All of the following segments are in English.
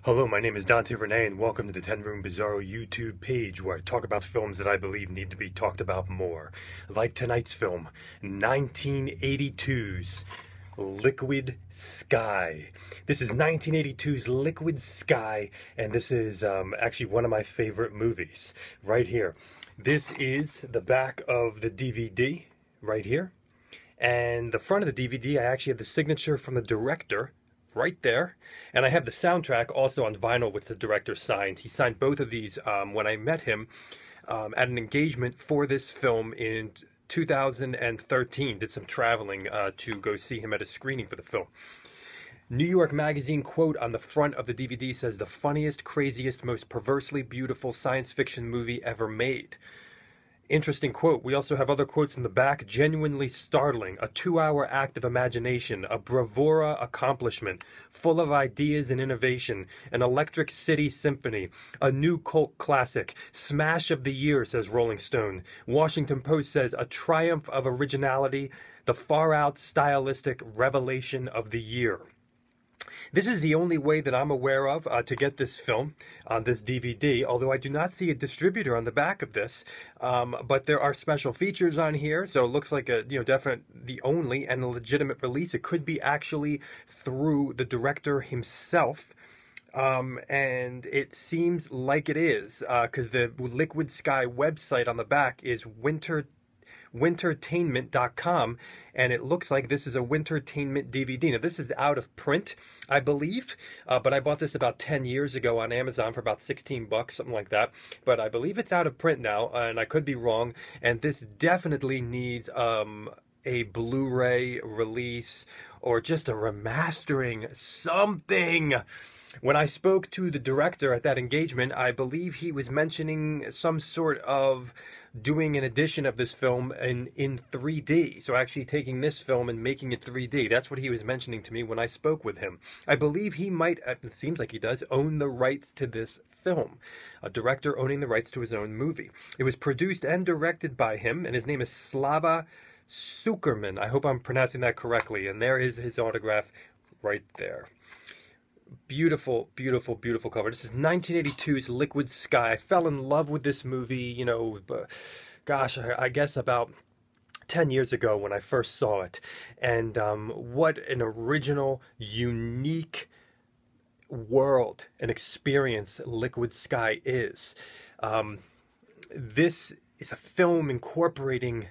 Hello, my name is Dante Renee, and welcome to the 10 Room Bizarro YouTube page where I talk about films that I believe need to be talked about more. Like tonight's film, 1982's Liquid Sky. This is 1982's Liquid Sky, and this is actually one of my favorite movies right here. This is the back of the DVD right here. And the front of the DVD, I actually have the signature from the director right there. And I have the soundtrack also on vinyl, which the director signed. He signed both of these when I met him at an engagement for this film in 2013. Did some traveling to go see him at a screening for the film. New York Magazine quote on the front of the DVD says, "The funniest, craziest, most perversely beautiful science fiction movie ever made." Interesting quote. We also have other quotes in the back. "Genuinely startling, a 2-hour act of imagination, a bravura accomplishment, full of ideas and innovation, an electric city symphony, a new cult classic, smash of the year," says Rolling Stone. Washington Post says, "A triumph of originality, the far-out stylistic revelation of the year." This is the only way that I'm aware of to get this film on this DVD, although I do not see a distributor on the back of this. But there are special features on here, so it looks like a definite, the only and a legitimate release. It could be actually through the director himself. And it seems like it is, because the Liquid Sky website on the back is wintertainment.com, and it looks like this is a Wintertainment DVD. Now, this is out of print, I believe, but I bought this about 10 years ago on Amazon for about 16 bucks, something like that. But I believe it's out of print now, and I could be wrong, and this definitely needs a Blu-ray release or just a remastering, something. When I spoke to the director at that engagement, I believe he was mentioning some sort of doing an edition of this film in 3D. So actually taking this film and making it 3D. That's what he was mentioning to me when I spoke with him. I believe he might, it seems like he does, own the rights to this film. A director owning the rights to his own movie. It was produced and directed by him, and his name is Slava Sukerman. I hope I'm pronouncing that correctly. And there is his autograph right there. Beautiful, beautiful, beautiful cover. This is 1982's Liquid Sky. I fell in love with this movie, gosh, I guess about 10 years ago when I first saw it. And what an original, unique world and experience Liquid Sky is. This is a film incorporating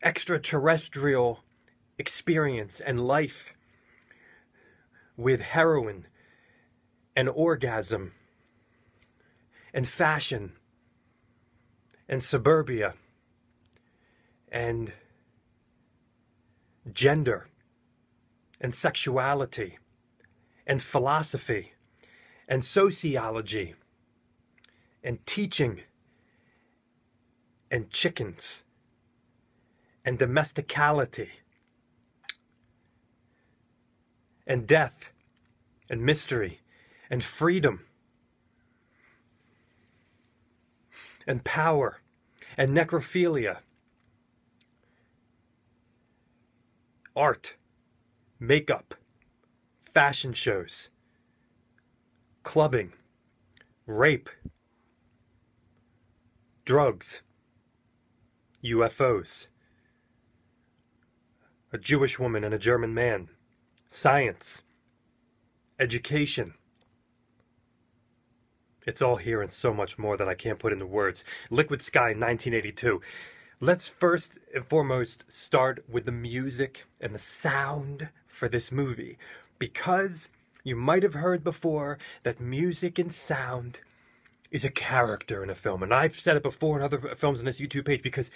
extraterrestrial experience and life with heroin and orgasm and fashion and suburbia and gender and sexuality and philosophy and sociology and teaching and chickens and domesticality and death, and mystery, and freedom, and power, and necrophilia, art, makeup, fashion shows, clubbing, rape, drugs, UFOs, a Jewish woman and a German man, science, education. It's all here and so much more that I can't put into words. Liquid Sky, 1982. Let's first and foremost start with the music and the sound for this movie, because you might have heard before that music and sound is a character in a film. And I've said it before in other films on this YouTube page, because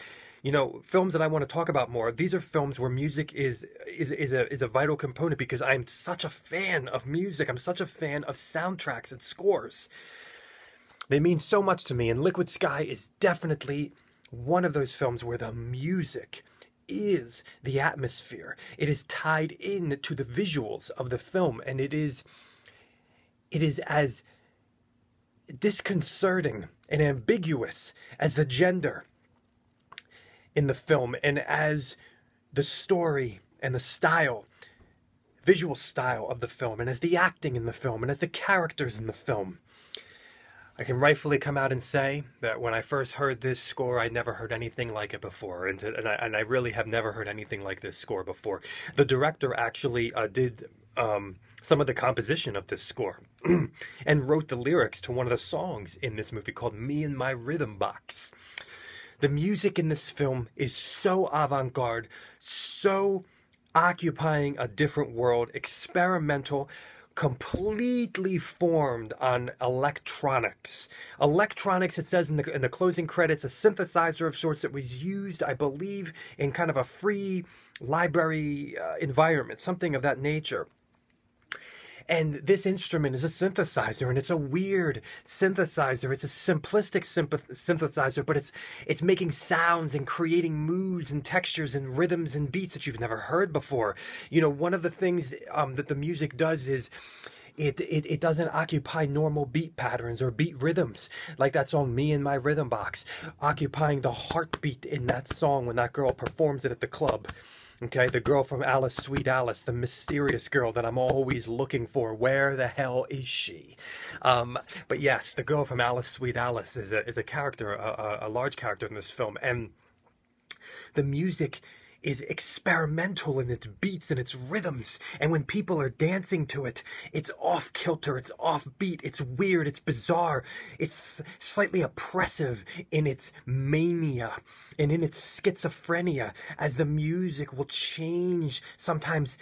films that I want to talk about more, these are films where music is a vital component, because I'm such a fan of music. I'm such a fan of soundtracks and scores. They mean so much to me, and Liquid Sky is definitely one of those films where the music is the atmosphere. It is tied in to the visuals of the film, and it is as disconcerting and ambiguous as the gender in the film, and as the story and the style visual style of the film, and as the acting in the film, and as the characters in the film. I can rightfully come out and say that when I first heard this score, I'd never heard anything like it before, and I really have never heard anything like this score before. The director actually did some of the composition of this score and wrote the lyrics to one of the songs in this movie called Me and My Rhythm Box. The music in this film is so avant-garde, so occupying a different world, experimental, completely formed on electronics. Electronics, it says in the closing credits, a synthesizer of sorts that was used, I believe, in kind of a free library environment, something of that nature. And this instrument is a synthesizer, and it's a weird synthesizer. It's a simplistic synthesizer, but it's making sounds and creating moods and textures and rhythms and beats that you've never heard before. You know, one of the things that the music does is it doesn't occupy normal beat patterns or beat rhythms, like that song Me and My Rhythm Box, occupying the heartbeat in that song when that girl performs it at the club. Okay, the girl from Alice, Sweet Alice, the mysterious girl that I'm always looking for. Where the hell is she? But yes, the girl from Alice, Sweet Alice is a character, a large character in this film. And the music is experimental in its beats and its rhythms, and when people are dancing to it, it's off kilter, it's off beat, it's weird, it's bizarre, it's slightly oppressive in its mania and in its schizophrenia, as the music will change sometimes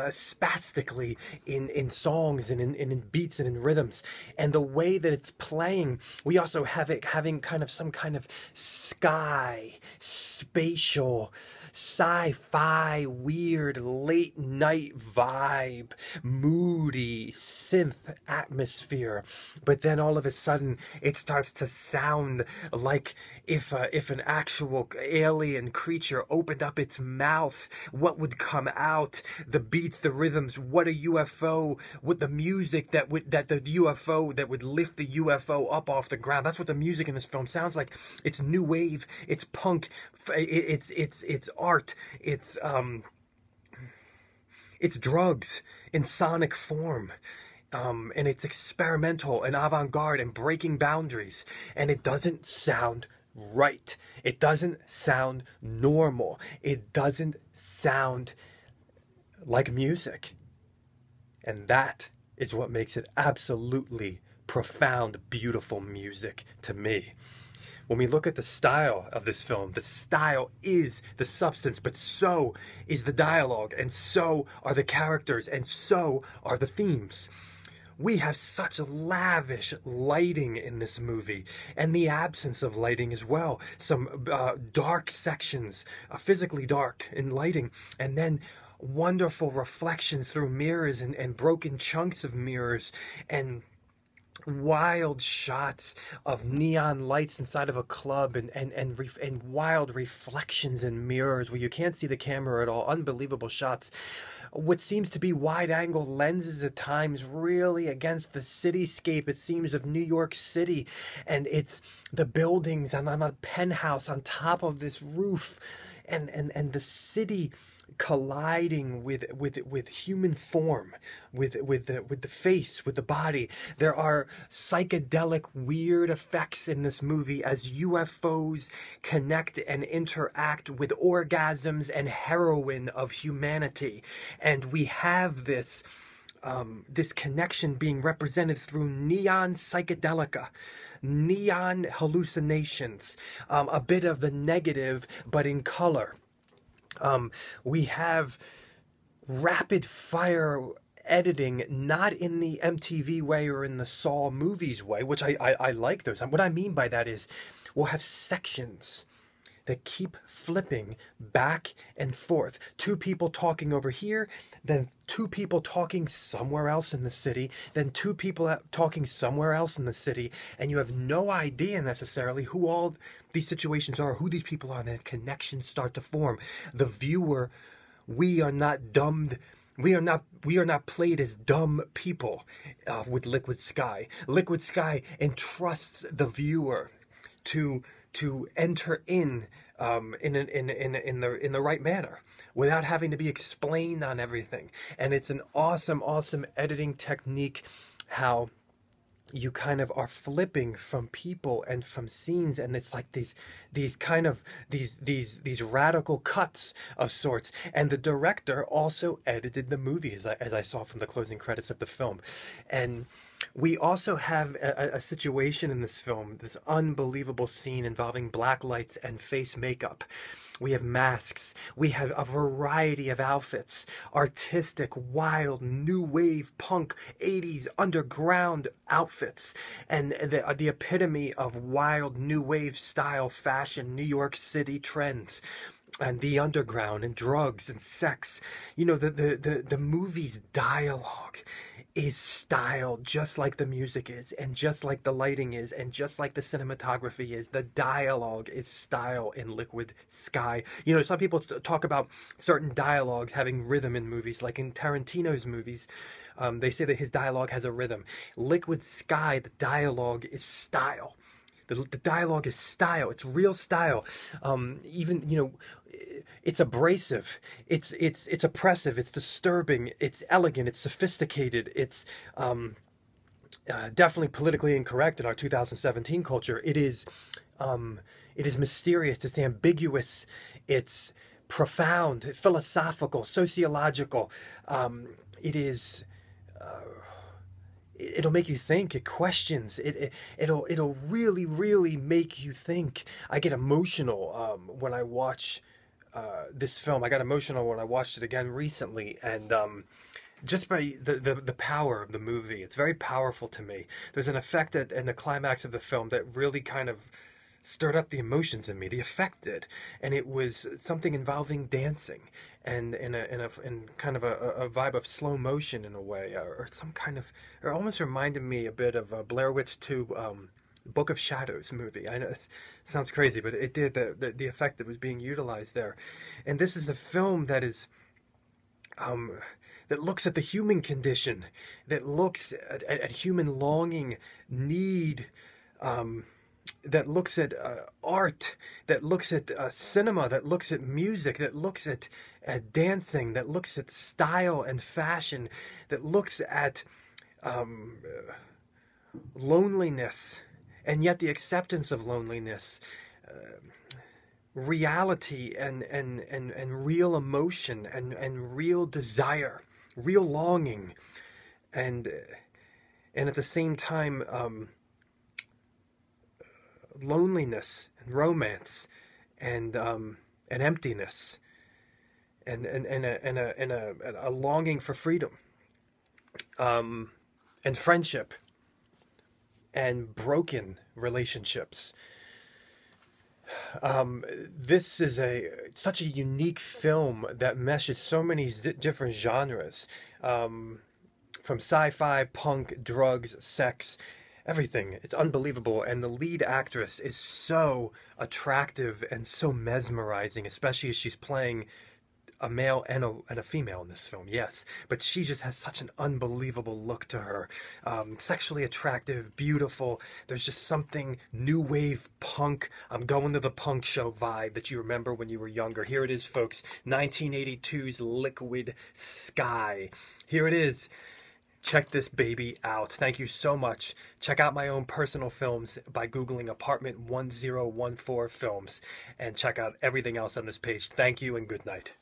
spastically in songs and in beats and in rhythms. And the way that it's playing, we also have it having kind of some kind of sky, spatial, sci-fi, weird, late night vibe, moody, synth atmosphere. But then all of a sudden, it starts to sound like if an actual alien creature opened up its mouth, what would come out? The beats, the rhythms, what a UFO, with the music that would lift the UFO up off the ground. That's what the music in this film sounds like. It's new wave, it's punk, it's art, it's drugs in sonic form. And it's experimental and avant-garde and breaking boundaries, and it doesn't sound right. It doesn't sound normal. It doesn't sound like music. And that is what makes it absolutely profound, beautiful music to me. When we look at the style of this film, the style is the substance, but so is the dialogue, and so are the characters, and so are the themes. We have such lavish lighting in this movie, and the absence of lighting as well. Some dark sections, physically dark in lighting, and then wonderful reflections through mirrors and broken chunks of mirrors, and wild shots of neon lights inside of a club, and wild reflections in mirrors where you can't see the camera at all. Unbelievable shots. What seems to be wide-angle lenses at times, really against the cityscape, it seems, of New York City, and it's the buildings on a penthouse on top of this roof, and the city colliding with human form, with the face, with the body. There are psychedelic, weird effects in this movie as UFOs connect and interact with orgasms and heroin of humanity, and we have this connection being represented through neon psychedelica, neon hallucinations, a bit of the negative but in color. We have rapid fire editing, not in the MTV way or in the Saw movies way, which I like those. What I mean by that is we'll have sections that keep flipping back and forth. Two people talking over here, then two people talking somewhere else in the city, then two people talking somewhere else in the city, and you have no idea necessarily who all these situations are, who these people are, and then connections start to form. The viewer, we are not dumbed. We are not played as dumb people with Liquid Sky. Liquid Sky entrusts the viewer to to enter in the right manner without having to be explained on everything. And it's an awesome editing technique, how you kind of are flipping from people and from scenes, and it's like these radical cuts of sorts. And the director also edited the movie, as I saw from the closing credits of the film. And we also have a situation in this film, this unbelievable scene involving black lights and face makeup. We have masks. We have a variety of outfits. Artistic, wild, new wave, punk, 80s, underground outfits. And the epitome of wild, new wave style fashion, New York City trends. And the underground, and drugs, and sex. You know, the movie's dialogue is style, just like the music is, and just like the lighting is, and just like the cinematography is. The dialogue is style in Liquid Sky. You know, some people talk about certain dialogue having rhythm in movies, like in Tarantino's movies. They say that his dialogue has a rhythm. Liquid Sky, the dialogue is style. The dialogue is style. It's real style. Even, you know, it's abrasive. It's oppressive. It's disturbing. It's elegant. It's sophisticated. It's definitely politically incorrect in our 2017 culture. It is mysterious. It's ambiguous. It's profound, philosophical, sociological. It is. It'll make you think. It questions. It'll really make you think. I get emotional when I watch this film. I got emotional when I watched it again recently, and just by the power of the movie, it's very powerful to me. There's an effect in the climax of the film that really kind of stirred up the emotions in me. The effect did, and it was something involving dancing, and in kind of a vibe of slow motion in a way, or some kind of, or almost reminded me a bit of Blair Witch 2, Book of Shadows movie. I know it sounds crazy, but it did the effect that was being utilized there. And this is a film that is that looks at the human condition, that looks at human longing, need. That looks at art, that looks at cinema, that looks at music, that looks at dancing, that looks at style and fashion, that looks at loneliness, and yet the acceptance of loneliness, reality and real emotion and real desire, real longing, and at the same time loneliness and romance and emptiness and a longing for freedom, and friendship and broken relationships. This is such a unique film that meshes so many different genres, from sci-fi, punk, drugs, sex, everything. It's unbelievable, and the lead actress is so attractive and so mesmerizing, especially as she's playing a male and a female in this film, yes. But she just has such an unbelievable look to her. Sexually attractive, beautiful. There's just something new wave punk. I'm going to the punk show vibe that you remember when you were younger. Here it is, folks. 1982's Liquid Sky. Here it is. Check this baby out. Thank you so much. Check out my own personal films by Googling Apartment 1014 Films, and check out everything else on this page. Thank you and good night.